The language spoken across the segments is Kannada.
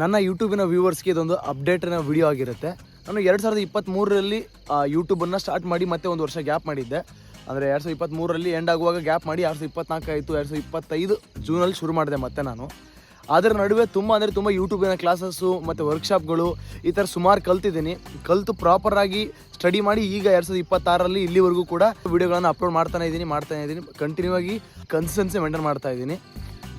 ನನ್ನ ಯೂಟ್ಯೂಬಿನ ವ್ಯೂವರ್ಸ್ಗೆ ಇದೊಂದು ಅಪ್ಡೇಟಿನ ವಿಡಿಯೋ ಆಗಿರುತ್ತೆ. ನಾನು 2023ರಲ್ಲಿ ಯೂಟ್ಯೂಬನ್ನು ಸ್ಟಾರ್ಟ್ ಮಾಡಿ ಮತ್ತೆ ಒಂದು ವರ್ಷ ಗ್ಯಾಪ್ ಮಾಡಿದ್ದೆ. ಅಂದರೆ 2023ರಲ್ಲಿ ಎಂಡ್ ಆಗುವಾಗ ಗ್ಯಾಪ್ ಮಾಡಿ 2024 ಆಯಿತು. 2025 ಜೂನಲ್ಲಿ ಶುರು ಮಾಡಿದೆ ಮತ್ತೆ ನಾನು. ಅದರ ನಡುವೆ ತುಂಬ ಯೂಟ್ಯೂಬಿನ ಕ್ಲಾಸಸ್ಸು ಮತ್ತು ವರ್ಕ್ಶಾಪ್ಗಳು ಈ ಥರ ಸುಮಾರು ಕಲಿತು ಪ್ರಾಪರಾಗಿ ಸ್ಟಡಿ ಮಾಡಿ ಈಗ 2026ರಲ್ಲಿ ಇಲ್ಲಿವರೆಗೂ ಕೂಡ ವಿಡಿಯೋಗಳನ್ನು ಅಪ್ಲೋಡ್ ಮಾಡ್ತಾನೆ ಇದ್ದೀನಿ. ಕಂಟಿನ್ಯೂ ಆಗಿ ಕನ್ಸಿಸ್ಟೆನ್ಸಿ ಮೇಂಟೈನ್ ಮಾಡ್ತಾ ಇದ್ದೀನಿ.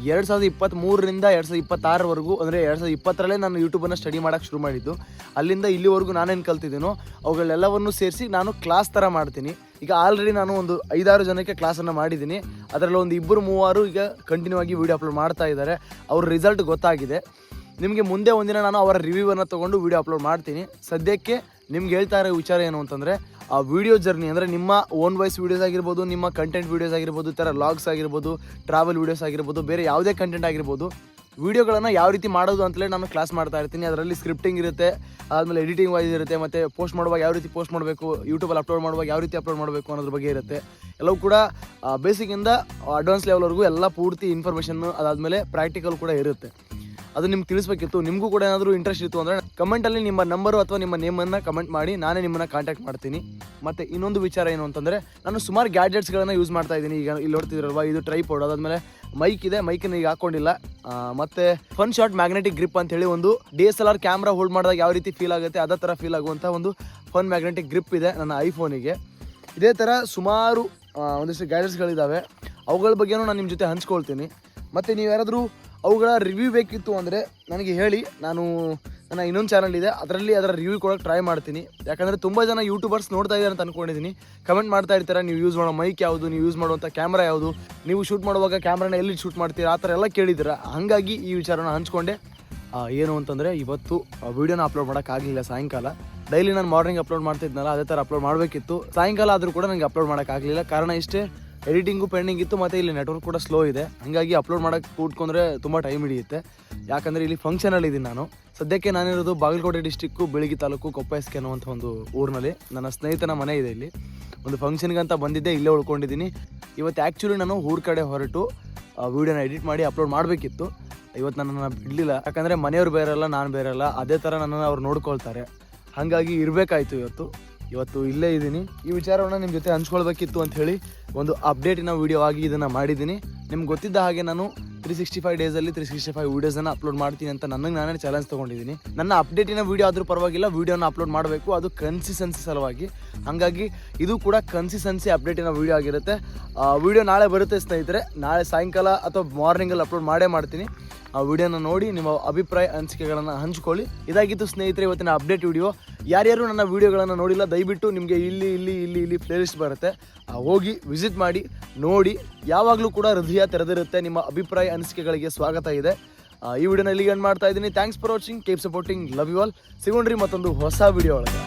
2023ರಿಂದ 2026ವರೆಗೂ ಅಂದರೆ 2020ರಲ್ಲೇ ನಾನು ಯೂಟ್ಯೂಬನ್ನು ಸ್ಟಡಿ ಮಾಡೋಕ್ಕೆ ಶುರು ಮಾಡಿದ್ದು. ಅಲ್ಲಿಂದ ಇಲ್ಲಿವರೆಗೂ ನಾನೇನು ಕಲ್ತಿದ್ದೀನೋ ಅವುಗಳೆಲ್ಲವನ್ನು ಸೇರಿಸಿ ನಾನು ಕ್ಲಾಸ್ ಥರ ಮಾಡ್ತೀನಿ. ಈಗ ಆಲ್ರೆಡಿ ನಾನು ಒಂದು 5-6 ಜನಕ್ಕೆ ಕ್ಲಾಸನ್ನು ಮಾಡಿದ್ದೀನಿ. ಅದರಲ್ಲಿ ಒಂದು 2-3 ಈಗ ಕಂಟಿನ್ಯೂ ಆಗಿ ವೀಡಿಯೋ ಅಪ್ಲೋಡ್ ಮಾಡ್ತಾ ಇದ್ದಾರೆ. ಅವ್ರ ರಿಸಲ್ಟ್ ಗೊತ್ತಾಗಿದೆ. ನಿಮಗೆ ಮುಂದೆ ಒಂದಿನ ನಾನು ಅವರ ರಿವ್ಯೂವನ್ನು ತೊಗೊಂಡು ವೀಡಿಯೋ ಅಪ್ಲೋಡ್ ಮಾಡ್ತೀನಿ. ಸದ್ಯಕ್ಕೆ ನಿಮ್ಗೆ ಹೇಳ್ತಾ ಇರೋ ವಿಚಾರ ಏನು ಅಂತಂದರೆ, ಆ ವಿಡಿಯೋ ಜರ್ನಿ ಅಂದರೆ ನಿಮ್ಮ ಓನ್ ವಾಯ್ಸ್ ವೀಡಿಯೋಸ್ ಆಗಿರ್ಬೋದು, ನಿಮ್ಮ ಕಂಟೆಂಟ್ ವೀಡಿಯೋಸ್ ಆಗಿರ್ಬೋದು, ಈ ಥರ ಲಾಗ್ಸ್ ಆಗಿರ್ಬೋದು, ಟ್ರಾವೆಲ್ ವೀಡಿಯೋಸ್ ಆಗಿರ್ಬೋದು, ಬೇರೆ ಯಾವುದೇ ಕಂಟೆಂಟ್ ಆಗಿರ್ಬೋದು, ವೀಡಿಯೋಗಳನ್ನು ಯಾವ ರೀತಿ ಮಾಡೋದು ಅಂತಲೇ ನಾನು ಕ್ಲಾಸ್ ಮಾಡ್ತಾ ಇರ್ತೀನಿ. ಅದರಲ್ಲಿ ಸ್ಕ್ರಿಪ್ಟಿಂಗ್ ಇರುತ್ತೆ, ಆದಮೇಲೆ ಎಡಿಟಿಂಗ್ ವೈಸ್ ಇರುತ್ತೆ, ಮತ್ತು ಪೋಸ್ಟ್ ಮಾಡುವಾಗ ಯಾವ ರೀತಿ ಪೋಸ್ಟ್ ಮಾಡಬೇಕು, ಯೂಟ್ಯೂಬಲ್ಲಿ ಅಪ್ಲೋಡ್ ಮಾಡುವಾಗ ಯಾವ ರೀತಿ ಅಪ್ಲೋಡ್ ಮಾಡಬೇಕು ಅನ್ನೋದ್ರ ಬಗ್ಗೆ ಇರುತ್ತೆ. ಎಲ್ಲವೂ ಕೂಡ ಬೇಸಿಕ್ಕಿಂದ ಅಡ್ವಾನ್ಸ್ ಲೆವೆಲ್ವರೆಗೂ ಎಲ್ಲ ಪೂರ್ತಿ ಇನ್ಫಾರ್ಮೇಷನ್ನು, ಅದಾದಮೇಲೆ ಪ್ರಾಕ್ಟಿಕಲ್ ಕೂಡ ಇರುತ್ತೆ. ಅದು ನಿಮ್ಗೆ ತಿಳಿಸ್ಬೇಕಿತ್ತು. ನಿಮಗೂ ಕೂಡ ಏನಾದರೂ ಇಂಟ್ರೆಸ್ಟ್ ಇತ್ತು ಅಂದರೆ ಕಮೆಂಟಲ್ಲಿ ನಿಮ್ಮ ನಂಬರು ಅಥವಾ ನಿಮ್ಮ ನೇಮನ್ನು ಕಮೆಂಟ್ ಮಾಡಿ, ನಾನೇ ನಿಮ್ಮನ್ನು ಕಾಂಟ್ಯಾಕ್ಟ್ ಮಾಡ್ತೀನಿ. ಮತ್ತು ಇನ್ನೊಂದು ವಿಚಾರ ಏನು ಅಂತಂದರೆ, ನಾನು ಸುಮಾರು ಗ್ಯಾಡ್ಜೆಟ್ಸ್ಗಳನ್ನು ಯೂಸ್ ಮಾಡ್ತಾ ಇದ್ದೀನಿ. ಈಗ ಇಲ್ಲಿ ನೋಡ್ತಿದ್ರಲ್ವ, ಇದು ಟ್ರೈಪೋಡ್, ಅದಾದಮೇಲೆ ಮೈಕ್ ಇದೆ, ಮೈಕನ್ನು ಈಗ ಹಾಕ್ಕೊಂಡಿಲ್ಲ. ಮತ್ತು ಫನ್ ಶಾಟ್ ಮ್ಯಾಗ್ನೆಟಿಕ್ ಗ್ರಿಪ್ ಅಂತೇಳಿ ಒಂದು DSLR ಕ್ಯಾಮ್ರಾ ಹೋಲ್ಡ್ ಮಾಡಿದಾಗ ಯಾವ ರೀತಿ ಫೀಲ್ ಆಗುತ್ತೆ ಅದೇ ಥರ ಫೀಲ್ ಆಗುವಂಥ ಒಂದು ಫನ್ ಮ್ಯಾಗ್ನೆಟಿಕ್ ಗ್ರಿಪ್ ಇದೆ ನನ್ನ ಐಫೋನಿಗೆ. ಇದೇ ಥರ ಸುಮಾರು ಒಂದಿಷ್ಟು ಗ್ಯಾಡ್ಜೆಟ್ಸ್ಗಳಿದ್ದಾವೆ. ಅವುಗಳ ಬಗ್ಗೆನೂ ನಾನು ನಿಮ್ಮ ಜೊತೆ ಹಂಚ್ಕೊಳ್ತೀನಿ. ಮತ್ತು ನೀವು ಯಾರಾದರೂ ಅವುಗಳ ರಿವ್ಯೂ ಬೇಕಿತ್ತು ಅಂದರೆ ನನಗೆ ಹೇಳಿ. ನಾನು ನನ್ನ ಇನ್ನೊಂದು ಚಾನಲ್ ಇದೆ, ಅದರಲ್ಲಿ ಅದರ ರಿವ್ಯೂ ಕೊಡೋಕ್ಕೆ ಟ್ರೈ ಮಾಡ್ತೀನಿ. ಯಾಕಂದರೆ ತುಂಬ ಜನ ಯೂಟ್ಯೂಬರ್ಸ್ ನೋಡ್ತಾ ಇದ್ದಾರೆ ಅಂತ ಅಂದ್ಕೊಂಡಿದ್ದೀನಿ. ಕಮೆಂಟ್ ಮಾಡ್ತಾ ಇರ್ತಾರೆ, ನೀವು ಯೂಸ್ ಮಾಡೋ ಮೈಕ್ ಯಾವುದು, ನೀವು ಯೂಸ್ ಮಾಡುವಂಥ ಕ್ಯಾಮ್ರಾ ಯಾವುದು, ನೀವು ಶೂಟ್ ಮಾಡುವಾಗ ಕ್ಯಾಮ್ರಾನ ಎಲ್ಲಿ ಶೂಟ್ ಮಾಡ್ತೀರಾ, ಆ ಥರ ಎಲ್ಲ ಕೇಳಿದ್ದೀರಾ. ಹಾಗಾಗಿ ಈ ವಿಚಾರನ ಹಂಚ್ಕೊಂಡೆ. ಏನು ಅಂತಂದರೆ, ಇವತ್ತು ವೀಡಿಯೋನ ಅಪ್ಲೋಡ್ ಮಾಡೋಕ್ಕಾಗಲಿಲ್ಲ. ಸಾಯಂಕಾಲ ಡೈಲಿ ನಾನು ಮಾರ್ನಿಂಗ್ ಅಪ್ಲೋಡ್ ಮಾಡ್ತಿದ್ನಲ್ಲ, ಅದೇ ಥರ ಅಪ್ಲೋಡ್ ಮಾಡಬೇಕಿತ್ತು. ಸಾಯಂಕಾಲ ಆದರೂ ಕೂಡ ನನಗೆ ಅಪ್ಲೋಡ್ ಮಾಡೋಕ್ಕಾಗಲಿಲ್ಲ. ಕಾರಣ ಇಷ್ಟೇ, ಎಡಿಟಿಂಗು ಪೆಂಡಿಂಗ್ ಇತ್ತು, ಮತ್ತು ಇಲ್ಲಿ ನೆಟ್ವರ್ಕ್ ಕೂಡ ಸ್ಲೋ ಇದೆ. ಹಾಗಾಗಿ ಅಪ್ಲೋಡ್ ಮಾಡೋಕ್ಕೆ ಕೂತ್ಕೊಂಡ್ರೆ ತುಂಬ ಟೈಮ್ ಹಿಡಿಯುತ್ತೆ. ಯಾಕಂದರೆ ಇಲ್ಲಿ ಫಂಕ್ಷನಲ್ಲಿ ಇದ್ದೀನಿ ನಾನು. ಸದ್ಯಕ್ಕೆ ನಾನಿರೋದು ಬಾಗಲಕೋಟೆ ಡಿಸ್ಟಿಕ್ಕು, ಬೆಳಗಿ ತಾಲೂಕು, ಕೊಪ್ಪೆಸ್ಕೆ ಅನ್ನುವಂಥ ಒಂದು ಊರಿನಲ್ಲಿ. ನನ್ನ ಸ್ನೇಹಿತನ ಮನೆ ಇದೆ ಇಲ್ಲಿ. ಒಂದು ಫಂಕ್ಷನ್ಗಂತ ಬಂದಿದ್ದೆ, ಇಲ್ಲೇ ಉಳ್ಕೊಂಡಿದ್ದೀನಿ. ಇವತ್ತು ಆ್ಯಕ್ಚುಲಿ ನಾನು ಊರ ಕಡೆ ಹೊರಟು ವೀಡಿಯೋನ ಎಡಿಟ್ ಮಾಡಿ ಅಪ್ಲೋಡ್ ಮಾಡಬೇಕಿತ್ತು. ಇವತ್ತು ನನ್ನನ್ನು ಬಿಡಲಿಲ್ಲ. ಯಾಕಂದರೆ ಮನೆಯವ್ರು ಬೇರೆಲ್ಲ, ನಾನು ಬೇರೆಲ್ಲ, ಅದೇ ಥರ ನನ್ನನ್ನು ಅವ್ರು ನೋಡ್ಕೊಳ್ತಾರೆ. ಹಾಗಾಗಿ ಇರಬೇಕಾಯ್ತು. ಇವತ್ತು ಇಲ್ಲೇ ಇದ್ದೀನಿ. ಈ ವಿಚಾರವನ್ನು ನಿಮ್ಮ ಜೊತೆ ಹಂಚ್ಕೊಳ್ಬೇಕಿತ್ತು ಅಂತ ಹೇಳಿ ಒಂದು ಅಪ್ಡೇಟಿನ ವೀಡಿಯೋ ಆಗಿ ಇದನ್ನು ಮಾಡಿದ್ದೀನಿ. ನಿಮ್ಗೆ ಗೊತ್ತಿದ್ದ ಹಾಗೆ ನಾನು 365 ಡೇಸಲ್ಲಿ 365 ವೀಡಿಯೋಸನ್ನು ಅಪ್ಲೋಡ್ ಮಾಡ್ತೀನಿ ಅಂತ ನನಗೆ ನಾನೇ ಚಾಲೆಂಜ್ ತೊಗೊಂಡಿದ್ದೀನಿ. ನನ್ನ ಅಪ್ಡೇಟಿನ ವೀಡಿಯೋ ಆದರೂ ಪರವಾಗಿಲ್ಲ, ವೀಡಿಯೋನ ಅಪ್ಲೋಡ್ ಮಾಡಬೇಕು, ಅದು ಕನ್ಸಿಸ್ಟೆನ್ಸಿ ಸಲುವಾಗಿ. ಹಾಗಾಗಿ ಇದು ಕೂಡ ಕನ್ಸಿಸ್ಟೆನ್ಸಿ ಅಪ್ಡೇಟಿನ ವೀಡಿಯೋ ಆಗಿರುತ್ತೆ. ವೀಡಿಯೋ ನಾಳೆ ಬರುತ್ತೆ ಸ್ನೇಹಿತರೆ. ನಾಳೆ ಸಾಯಂಕಾಲ ಅಥವಾ ಮಾರ್ನಿಂಗಲ್ಲಿ ಅಪ್ಲೋಡ್ ಮಾಡ್ತೀನಿ. ಆ ವಿಡಿಯೋನ ನೋಡಿ ನಿಮ್ಮ ಅಭಿಪ್ರಾಯ ಅನಿಸಿಕೆಗಳನ್ನು ಹಂಚ್ಕೊಳ್ಳಿ. ಇದಾಗಿತ್ತು ಸ್ನೇಹಿತರೆ ಇವತ್ತಿನ ಅಪ್ಡೇಟ್ ವಿಡಿಯೋ. ಯಾರ್ಯಾರು ನನ್ನ ವೀಡಿಯೋಗಳನ್ನು ನೋಡಿಲ್ಲ, ದಯವಿಟ್ಟು ನಿಮಗೆ ಇಲ್ಲಿ ಪ್ಲೇಲಿಸ್ಟ್ ಬರುತ್ತೆ, ಹೋಗಿ ವಿಸಿಟ್ ಮಾಡಿ ನೋಡಿ. ಯಾವಾಗಲೂ ಕೂಡ ಹೃದಯ ತೆರೆದಿರುತ್ತೆ. ನಿಮ್ಮ ಅಭಿಪ್ರಾಯ ಅನಿಸಿಕೆಗಳಿಗೆ ಸ್ವಾಗತ ಇದೆ. ಈ ವಿಡಿಯೋನ ಇಲ್ಲಿಗೆ ಎಂಡ್ ಮಾಡ್ತಾ ಇದ್ದೀನಿ. Thanks for watching, keep supporting, love you all. ಸಿಗೋಣ್ರಿ ಮತ್ತೊಂದು ಹೊಸ ವಿಡಿಯೋ ಒಳಗೆ.